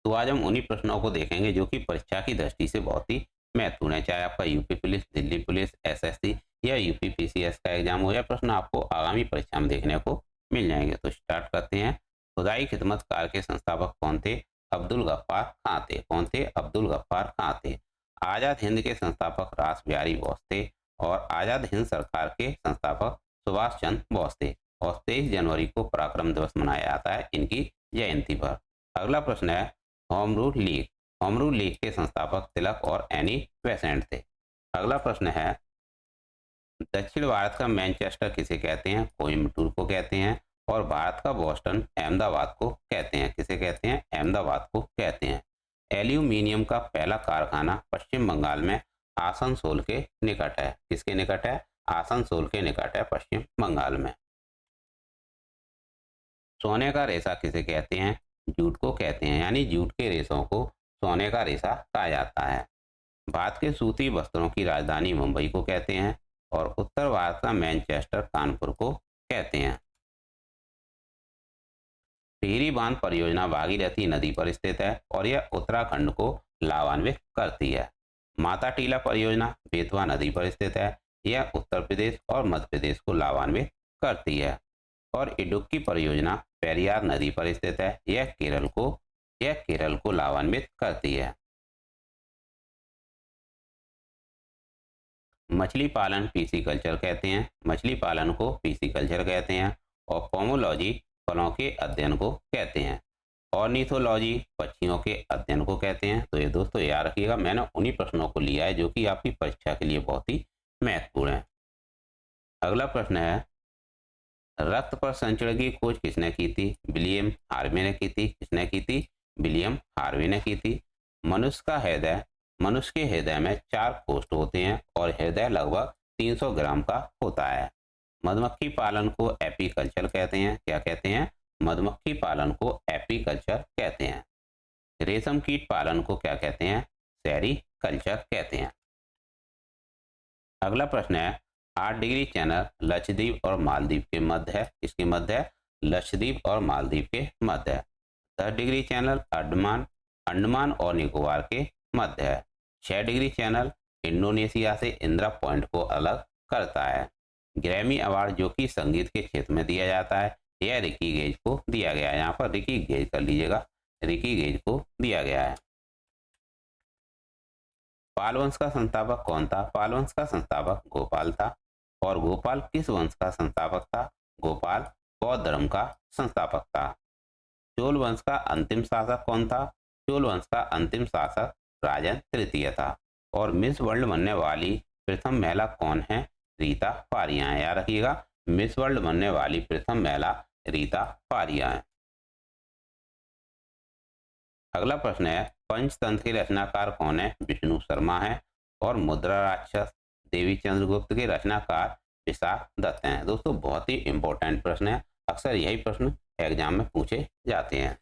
तो आज हम उन्हीं प्रश्नों को देखेंगे जो कि परीक्षा की दृष्टि से बहुत ही महत्वपूर्ण है, चाहे आपका UP police, Delhi police, SSC या यूपी पीसीएस का एग्जाम हो, या प्रश्न आपको आगामी परीक्षा में देखने को मिल जाएंगे। तो स्टार्ट करते हैं। खुदाई खिदमत कार के संस्थापक कौन थे? अब्दुल गफ्फार खां थे। कौन थे? अब्दुल गफ्फार खां थे। आजाद हिंद के संस्थापक रास बिहारी बोस थे और आजाद हिंद सरकार के संस्थापक सुभाष चंद्र बोस थे। और 23 जनवरी को पराक्रम दिवस मनाया जाता है इनकी जयंती पर। अगला प्रश्न है home rule league. Home rule league के संस्थापक तिलक और एनी बेसेंट थे। अगला प्रश्न है दक्षिण भारत का मैनचेस्टर किसे कहते हैं? कोयम्बटूर को कहते हैं। और भारत का बोस्टन अहमदाबाद को कहते हैं। किसे कहते हैं? अहमदाबाद को कहते हैं। एल्यूमिनियम का पहला कारखाना पश्चिम बंगाल में आसनसोल के निकट है। किसके निकट है? आसनसोल के निकट है, पश्चिम बंगाल में। सोने का रेशा किसे कहते हैं? जूट को कहते हैं, यानी जूट के रेशों को सोने का रेशा कहा जाता है। भारत के सूती वस्त्रों की राजधानी मुंबई को कहते हैं और उत्तर भारत का मैनचेस्टर कानपुर को कहते हैं। टिहरी बांध परियोजना भागीरथी नदी पर स्थित है और यह उत्तराखंड को लाभान्वित करती है। माता टीला परियोजना बेतवा नदी पर स्थित है। यह उत्तर प्रदेश और मध्य प्रदेश को लाभान्वित करती है। और इडुक्की परियोजना पेरियार नदी पर स्थित है। यह केरल को लाभान्वित करती है। मछली पालन पीसीकल्चर कहते हैं। मछली पालन को पीसीकल्चर कहते हैं। और पोमोलॉजी फलों के अध्ययन को कहते हैं। ऑर्निथोलॉजी पक्षियों के अध्ययन को कहते हैं। तो ये दोस्तों याद रखिएगा, मैंने उन्हीं प्रश्नों को लिया है जो कि आपकी परीक्षा के लिए बहुत ही महत्वपूर्ण है। अगला प्रश्न है रक्त पर संचरण की खोज किसने की थी? विलियम हार्वे ने की थी। किसने की थी? विलियम हार्वे ने की थी। मनुष्य के हृदय में 4 कोष्ठ होते हैं और हृदय लगभग 300 ग्राम का होता है। मधुमक्खी पालन को एपीकल्चर कहते हैं। क्या कहते हैं? मधुमक्खी पालन को एपीकल्चर कहते हैं। रेशम कीट पालन को क्या कहते हैं? सेरीकल्चर कहते हैं। अगला प्रश्न है 8 डिग्री चैनल लक्षद्वीप और मालदीव के मध्य है। इसके मध्य है? लक्षद्वीप और मालदीव के मध्य है। 10 डिग्री चैनल अंडमान और निकोबार के मध्य है। 6 डिग्री चैनल इंडोनेशिया से इंदिरा पॉइंट को अलग करता है। ग्रैमी अवार्ड जो कि संगीत के क्षेत्र में दिया जाता है, यह रिकी गेज को दिया गया है। यहाँ पर रिकी गेज कर लीजिएगा, रिकी गेज को दिया गया है। पाल वंश का संस्थापक कौन था? पाल वंश का संस्थापक गोपाल था। और गोपाल किस वंश का संस्थापक था? गोपाल बौद्ध धर्म का संस्थापक था। चोल वंश का अंतिम शासक कौन था? चोल वंश का अंतिम शासक राजन तृतीय था। और मिस वर्ल्ड बनने वाली प्रथम महिला कौन है? रीता फारिया है। याद रखिएगा, मिस वर्ल्ड बनने वाली प्रथम महिला रीता फारिया है। अगला प्रश्न है पंचतंत्र के रचनाकार कौन है? विष्णु शर्मा है। और मुद्रा राक्षस देवी चंद्रगुप्त के रचनाकार विशाख दत्त हैं। दोस्तों बहुत ही इंपॉर्टेंट प्रश्न है, अक्सर यही प्रश्न एग्जाम में पूछे जाते हैं।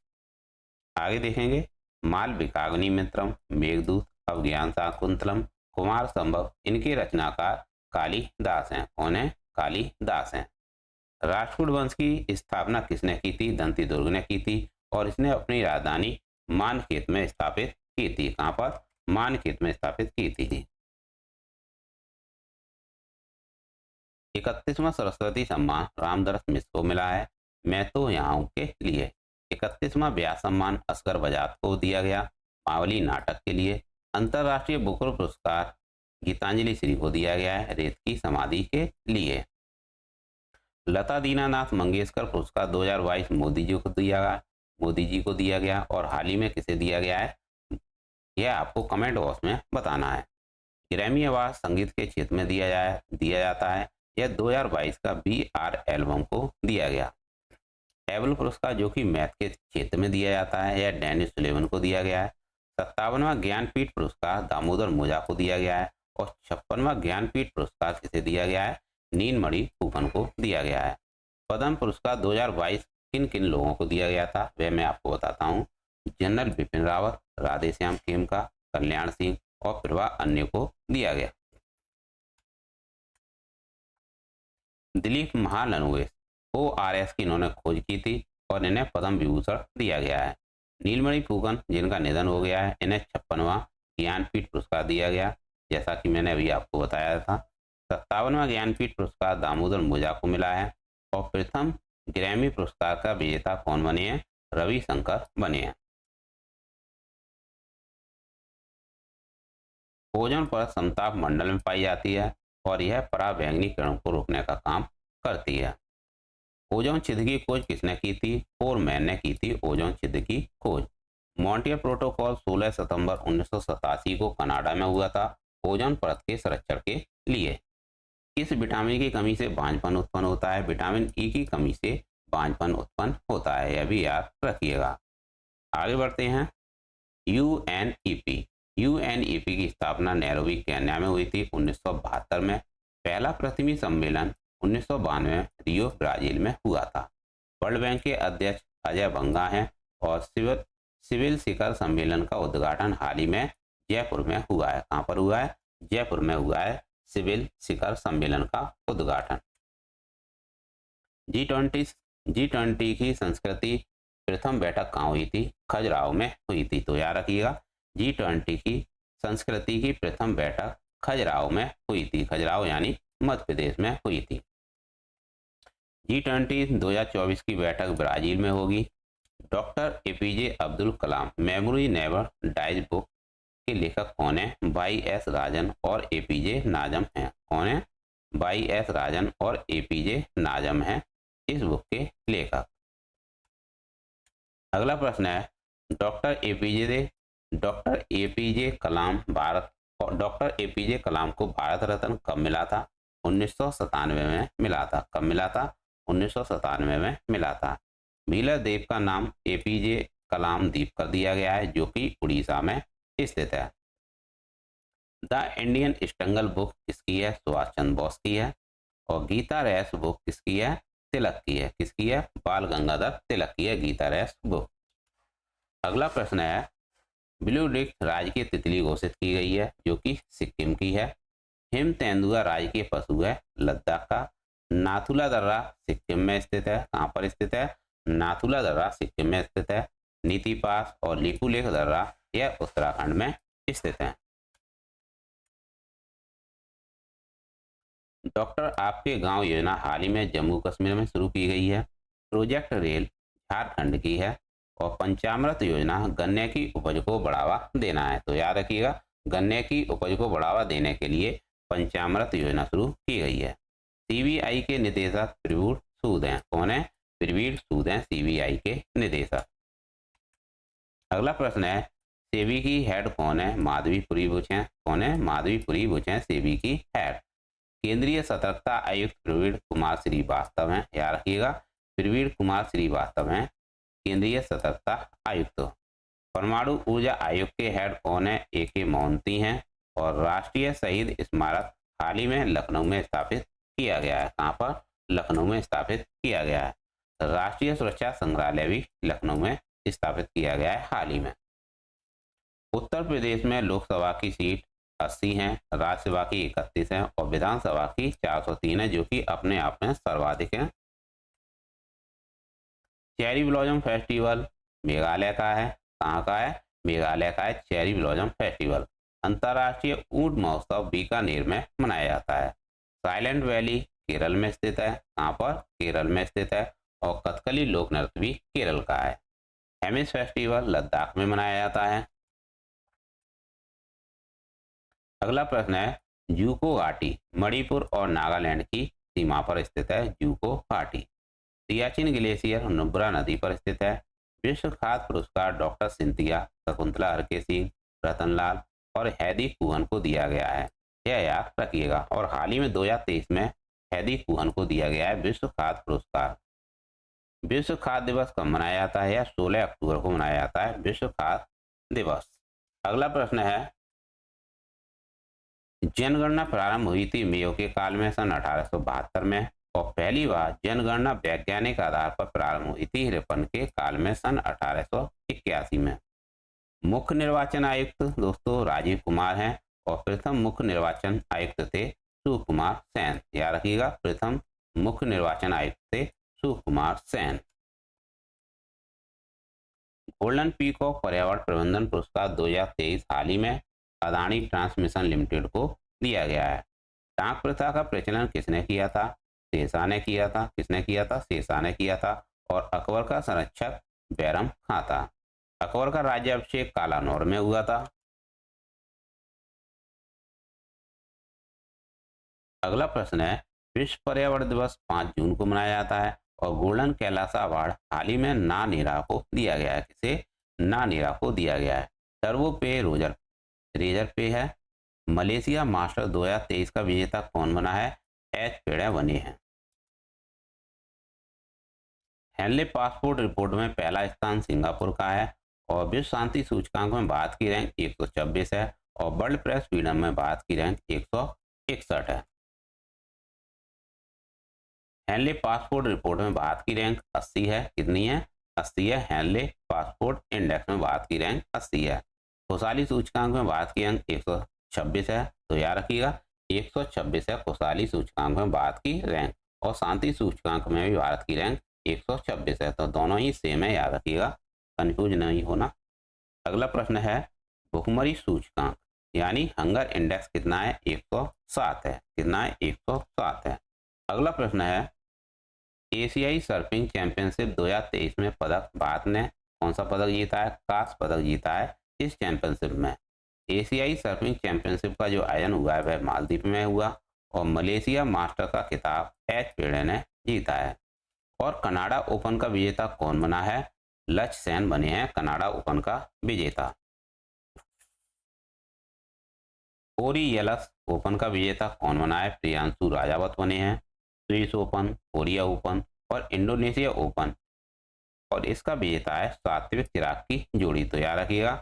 आगे देखेंगे मालविकाग्नि मित्रम, मेघदूत, अवज्ञान शाकुंतलम, कुमार संभव, इनके रचनाकार कालिदास हैं। कौन है? कालिदास हैं। राष्ट्रकूट वंश की स्थापना किसने की थी? दंती दुर्ग ने की थी। और इसने अपनी राजधानी मानखेत में स्थापित की थी। कहां पर? मानखेत में स्थापित की थी। 31वां सरस्वती सम्मान रामदरस मिश्र को मिला है। मैं तो यहाँ हूं के लिए। 31वां व्यास सम्मान असगर बजाज को दिया गया मावली नाटक के लिए। अंतरराष्ट्रीय बुकर पुरस्कार गीतांजलि श्री को दिया गया है रेत की समाधि के लिए। लता दीनानाथ मंगेशकर पुरस्कार 2022 मोदी जी को दिया गया। और हाल ही में किसे दिया गया है, यह आपको कमेंट बॉक्स में बताना है। ग्रैमी अवार्ड संगीत के क्षेत्र में दिया जाता है। यह 2022 का BR एल्बम को दिया गया। एबल पुरस्कार जो कि मैथ के क्षेत्र में दिया जाता है, यह डेनिस सुलेवन को दिया गया है। 57वां ज्ञानपीठ पुरस्कार दामोदर मोजा को दिया गया है। और 56वां ज्ञानपीठ पुरस्कार किसे दिया गया है? नीलमणि फूकन को दिया गया है। पद्म पुरस्कार 2022 किन किन लोगों को दिया गया था, वह मैं आपको बताता हूँ। जनरल बिपिन रावत, राधेश्याम खेमका, कल्याण सिंह और प्रभा अन्य को दिया गया। दिलीप महालनोबिस ORS की इन्होंने खोज की थी और इन्हें पद्म विभूषण दिया गया है। नीलमणि फूकन जिनका निधन हो गया है, इन्हें 56वां ज्ञानपीठ पुरस्कार दिया गया, जैसा कि मैंने अभी आपको बताया था। 57वां ज्ञानपीठ पुरस्कार दामोदर मुझा को मिला है। और प्रथम ग्रैमी पुरस्कार का विजेता कौन बने हैं? रविशंकर बने हैं। ओजोन परत समताप मंडल में पाई जाती है और यह पराबैंगनी किरणों को रोकने का काम करती है। ओजोन छिद्र की खोज किसने की थी? फोरमैन ने की थी ओजोन छिद्र की खोज। मॉन्ट्रियल प्रोटोकॉल 16 सितंबर 1987 को कनाडा में हुआ था ओजोन परत के संरक्षण के लिए। किस विटामिन की कमी से बांझपन उत्पन्न होता है? विटामिन ई की कमी से बांझपन उत्पन्न होता है, यह भी याद रखिएगा। आगे बढ़ते हैं। यूएनईपी यूएनईपी की स्थापना नैरोबी केन्या में हुई थी 1972 में। पहला प्रतिनिधि सम्मेलन 1992 में रियो ब्राजील में हुआ था। वर्ल्ड बैंक के अध्यक्ष अजय बंगा हैं और सिविल शिखर सम्मेलन का उद्घाटन हाल ही में जयपुर में हुआ है। कहाँ पर हुआ है? जयपुर में हुआ है सिविल शिखर सम्मेलन का उद्घाटन। जी20 की संस्कृति प्रथम बैठक कहाँ हुई थी? खजुराहो में हुई थी। तो याद रखिएगा, जी20 की संस्कृति की प्रथम बैठक खजुराहो में हुई थी। खजुराहो यानी मध्य प्रदेश में हुई थी। जी20 2024 की बैठक ब्राजील में होगी। Doctor APJ Abdul Kalam memory never dies book के लेखक कौन है? वाई एस राजन और एपीजे नाजम हैं। कौन है? वाई एस राजन और एपीजे नाजम हैं इस बुक के लेखक। अगला प्रश्न है, डॉक्टर एपीजे कलाम डॉक्टर एपीजे कलाम को भारत रत्न कब मिला था? 1997 में मिला था। कब मिला था? 1997 में मिला था। व्हीलर द्वीप का नाम एपीजे कलाम द्वीप कर दिया गया है, जो कि उड़ीसा में स्थित है। द इंडियन स्ट्रगल बुक किसकी है? सुभाष चंद्र बोस की है। और गीता रेस बुक किसकी है? तिलक की है। किसकी है? बाल गंगाधर तिलक की है गीता रेस बुक। अगला प्रश्न है, ब्लू डिस्क राज्य की तितली घोषित की गई है, जो कि सिक्किम की है। हिम तेंदुआ राज्य के पशु है, लद्दाख का। नाथुला दर्रा सिक्किम में स्थित है। कहाँ पर स्थित है? नाथुला दर्रा सिक्किम में स्थित है। नीति पास और लिपुलेख दर्रा यह उत्तराखंड में स्थित है। डॉक्टर आपके गांव योजना हाल ही में जम्मू कश्मीर में शुरू की गई है। प्रोजेक्ट रेल झारखंड की है। और पंचामृत योजना गन्ने की उपज को बढ़ावा देना है। तो याद रखिएगा, गन्ने की उपज को बढ़ावा देने के लिए पंचामृत योजना शुरू की गई है। सीबीआई के निदेशक प्रवीण सूद हैं। कौन है? प्रवीण सूद हैं सीबीआई के निदेशक। अगला प्रश्न है, सेबी की हेड कौन है? माधवीपुरी बुच हैं। कौन है? माधवीपुरी बुच हैं सेबी की हेड। केंद्रीय सतर्कता आयुक्त प्रवीण कुमार श्रीवास्तव हैं। याद रखिएगा, प्रवीण कुमार श्रीवास्तव हैं केंद्रीय सतर्कता आयुक्त। परमाणु ऊर्जा आयोग के हेड कौन है? AK मोहंती हैं। और राष्ट्रीय शहीद स्मारक हाल ही में लखनऊ में स्थापित किया गया है। कहाँ पर? लखनऊ में स्थापित किया गया है। राष्ट्रीय सुरक्षा संग्रहालय भी लखनऊ में स्थापित किया गया है हाल ही में। उत्तर प्रदेश में लोकसभा की सीट 80 हैं, राज्यसभा की 31 हैं और विधानसभा की 403 है, जो कि अपने आप में सर्वाधिक है। चेरी ब्लॉसम फेस्टिवल मेघालय का है। कहाँ का है? मेघालय का है चेरी ब्लॉसम फेस्टिवल। अंतर्राष्ट्रीय ऊंट महोत्सव बीकानेर में मनाया जाता है। साइलेंट वैली केरल में स्थित है। कहाँ पर? केरल में स्थित है। और कथकली लोक नृत्य भी केरल का है। हेमिस फेस्टिवल लद्दाख में मनाया जाता है। अगला प्रश्न है, जूको घाटी मणिपुर और नागालैंड की सीमा पर स्थित है। जूको घाटी। सियाचिन ग्लेशियर नुब्रा नदी पर स्थित है। विश्व खाद्य पुरस्कार डॉक्टर सिंथिया, शकुंतला हरके सिंह, रतनलाल और हैदी कुहन को दिया गया है, यह याद रखिएगा। और हाल ही में 2023 में हैदी कुहन को दिया गया है विश्व खाद्य पुरस्कार। विश्व खाद्य दिवस कब मनाया जाता है? 16 अक्टूबर को मनाया जाता है विश्व खाद्य दिवस। अगला प्रश्न है, जनगणना प्रारंभ हुई थी मेयो के काल में सन 1872 में। और पहली बार जनगणना वैज्ञानिक आधार पर प्रारंभ हुई थी रिपन के काल में सन 1881 में। मुख्य निर्वाचन आयुक्त दोस्तों राजीव कुमार हैं और प्रथम मुख्य निर्वाचन आयुक्त थे सुकुमार सेन। याद रखिएगा, प्रथम मुख्य निर्वाचन आयुक्त थे सुकुमार सेन। गोल्डन पीकॉक पर्यावरण प्रबंधन पुरस्कार 2023 हाल ही में अदानी ट्रांसमिशन लिमिटेड को दिया गया है। डाक प्रथा का प्रचलन किसने किया था? शेरशाह ने किया था। किसने किया था? शेरशाह ने किया था। और अकबर का संरक्षक बैरम खां था। अकबर का राज्याभिषेक कालानौर में हुआ था। अगला प्रश्न है, विश्व पर्यावरण दिवस 5 जून को मनाया जाता है और गोल्डन कैलाश अवार्ड हाल ही में ना नीरा को दिया गया है। किसे? ना नीरा को दिया गया है। टर्बो पे रेजर पे है। मलेशिया मास्टर 2023 का विजेता कौन बना है? एच पेड़े बने हैं। हेनले पासपोर्ट रिपोर्ट में पहला स्थान सिंगापुर का है और विश्व शांति सूचकांक में भारत की रैंक 126 है और वर्ल्ड प्रेस फ्रीडम में भारत की रैंक 161 है। हेनले पासपोर्ट रिपोर्ट में भारत की रैंक 80 है। कितनी है? 80 है। हेनले पासपोर्ट इंडेक्स में भारत की रैंक 80 है। खुशहाली सूचकांक में भारत की रैंक 126 है। तो याद रखिएगा 126 है खुशहाली सूचकांक में भारत की रैंक, और शांति सूचकांक में भी भारत की रैंक 126 है। तो दोनों ही सेम है, याद रखिएगा, कंफ्यूज नहीं होना। अगला प्रश्न है, भुखमरी सूचकांक यानी हंगर इंडेक्स कितना है? 107 है। कितना है? 107 है। अगला प्रश्न है, एशियाई सर्फिंग चैंपियनशिप 2023 में पदक भारत ने कौन सा पदक जीता है? कांस्य पदक जीता है इस चैंपियनशिप में। एशियाई सर्फिंग चैंपियनशिप का जो आयोजन हुआ है वह मालदीव में हुआ और मलेशिया मास्टर का खिताब एच पेड़े ने जीता है। और कनाडा ओपन का विजेता कौन बना है? लक्ष्य सेन बने हैं कनाडा ओपन का विजेता। ओरियल्स ओपन का विजेता कौन बना है? प्रियांशु राजावत बने हैं। स्विस ओपन, कोरिया ओपन और इंडोनेशिया ओपन, और इसका विजेता है सात्विक चिराग की जोड़ी। तो याद रखिएगा,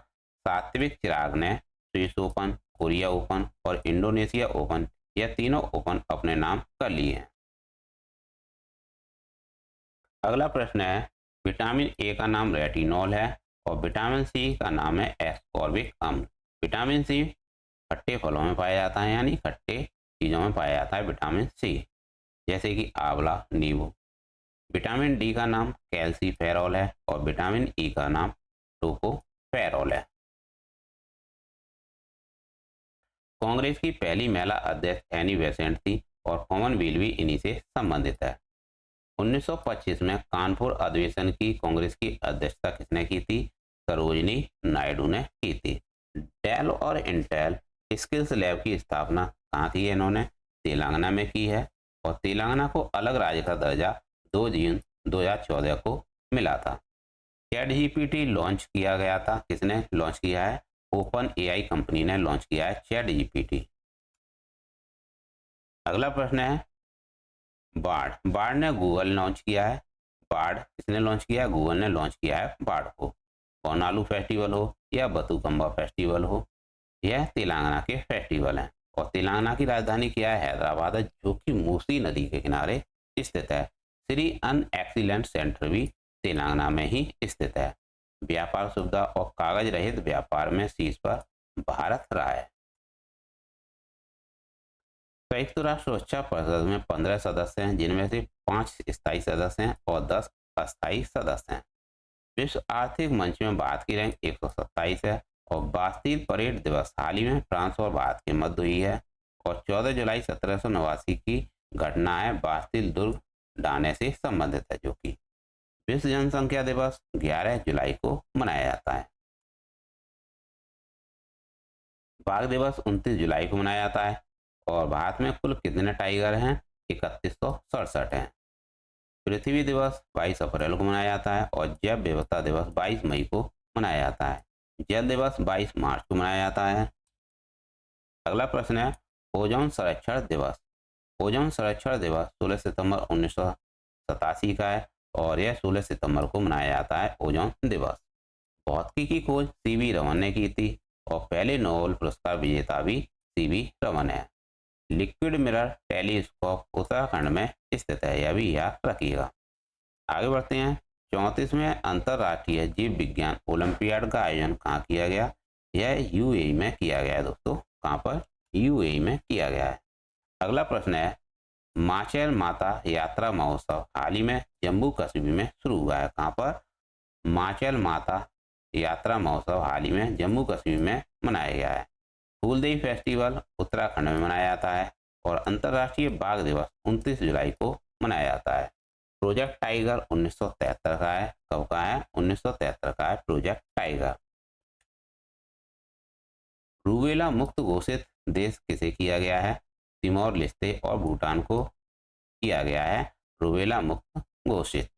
सात्विक चिराग ने स्विस ओपन, कोरिया ओपन और इंडोनेशिया ओपन, यह तीनों ओपन अपने नाम कर लिए हैं। अगला प्रश्न है, विटामिन ए का नाम रेटिनॉल है और विटामिन सी का नाम है एस्कॉर्बिक अम्ल। विटामिन सी खट्टे फलों में पाया जाता है, यानी खट्टे चीजों में पाया जाता है विटामिन सी, जैसे कि आंवला, नींबू। विटामिन डी का नाम कैल्सीफेरॉल है और विटामिन ई का नाम टोकोफेरॉल है। कांग्रेस की पहली महिला अध्यक्ष एनी बेसेंट थी और कॉमनवेल्थ भी इन्हीं से संबंधित है। 1925 में कानपुर अधिवेशन की कांग्रेस की अध्यक्षता किसने की थी? सरोजिनी नायडू ने की थी। डेल और इंटेल स्किल्स लैब की स्थापना कहाँ की है? इन्होंने तेलंगाना में की है और तेलंगाना को अलग राज्य का दर्जा 2 जून 2014 को मिला था। चैट जीपीटी लॉन्च किया गया था। किसने लॉन्च किया है? ओपन एआई कंपनी ने लॉन्च किया है चैट जीपीटी। अगला प्रश्न है, बाढ़ ने गूगल लॉन्च किया है। बाढ़ किसने लॉन्च किया है? गूगल ने लॉन्च किया है बाढ़ को। बोनालू फेस्टिवल हो या बतुकम्बा फेस्टिवल हो, यह तेलंगाना के फेस्टिवल हैं और तेलंगाना की राजधानी क्या है? हैदराबाद है, जो कि मूसी नदी के किनारे स्थित है। श्री अन एक्सीलेंट सेंटर भी तेलंगाना में ही स्थित है। व्यापार सुविधा और कागज रहित व्यापार में शीर्ष पर भारत रहा है। संयुक्त राष्ट्र सुरक्षा परिषद में 15 सदस्य हैं, जिनमें से 5 स्थायी सदस्य हैं और 10 अस्थायी सदस्य हैं। विश्व आर्थिक मंच में भारत की रैंक 127 है और बास्तील परेड दिवस हाल ही में फ्रांस और भारत के मध्य हुई है और 14 जुलाई 1789 की घटना है बास्तील दुर्ग ढाने से संबंधित है, जो कि विश्व जनसंख्या दिवस 11 जुलाई को मनाया जाता है। बाघ दिवस 29 जुलाई को मनाया जाता है और भारत में कुल कितने टाइगर हैं? 3167 हैं। पृथ्वी दिवस 22 अप्रैल को मनाया जाता है और जैव विविधता दिवस 22 मई को मनाया जाता है। जल दिवस 22 मार्च को मनाया जाता है। अगला प्रश्न है, ओजोन संरक्षण दिवस। ओजोन संरक्षण दिवस 16 सितंबर 1987 का है और यह 16 सितंबर को मनाया जाता है ओजोन दिवस। भौतिकी की खोज सीवी रमन ने की थी और पहले नोबेल पुरस्कार विजेता भी सीवी रमन है। लिक्विड मिरर टेलीस्कोप उत्तराखंड में स्थित है, यह भी याद रखिएगा। आगे बढ़ते हैं। 34वें अंतर्राष्ट्रीय जीव विज्ञान ओलंपियाड का आयोजन कहाँ किया गया? यह यूएई में किया गया है दोस्तों। कहाँ पर? यूएई में किया गया है। अगला प्रश्न है, माचेल माता यात्रा महोत्सव हाल ही में जम्मू कश्मीर में शुरू हुआ है। कहाँ पर? माचेल माता यात्रा महोत्सव हाल ही में जम्मू कश्मीर में मनाया गया है। फूलदेई फेस्टिवल उत्तराखंड में मनाया जाता है और अंतर्राष्ट्रीय बाघ दिवस 29 जुलाई को मनाया जाता है। प्रोजेक्ट टाइगर 1973 का है। कब का है? 1973 का है प्रोजेक्ट टाइगर। रूबेला मुक्त घोषित देश किसे किया गया है? तिमोर लेस्ते और भूटान को किया गया है रूबेला मुक्त घोषित।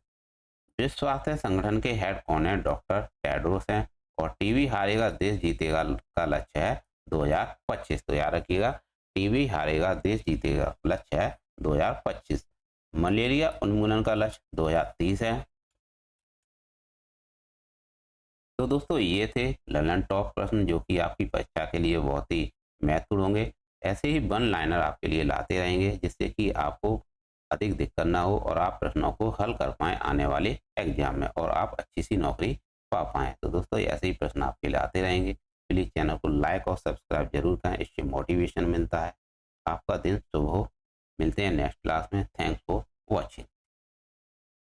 विश्व स्वास्थ्य संगठन के हेड कौन है? डॉक्टर टेड्रोस हैं। और टीबी हारेगा देश जीतेगा का लक्ष्य है 2025। तो याद रखिएगा, टीबी हारेगा देश जीतेगा लक्ष्य है 2025। मलेरिया उन्मूलन का लक्ष्य 2030 है। तो दोस्तों ये थे ललन टॉप प्रश्न जो कि आपकी परीक्षा के लिए बहुत ही महत्वपूर्ण होंगे। ऐसे ही वन लाइनर आपके लिए लाते रहेंगे जिससे कि आपको अधिक दिक्कत ना हो और आप प्रश्नों को हल कर पाएँ आने वाले एग्जाम में और आप अच्छी सी नौकरी पा पाएँ। तो दोस्तों ऐसे ही प्रश्न आपके लिए आते रहेंगे। प्लीज़ चैनल को लाइक और सब्सक्राइब जरूर करें, इससे मोटिवेशन मिलता है। आपका दिन शुभ हो। मिलते हैं नेक्स्ट क्लास में। Thanks for watching.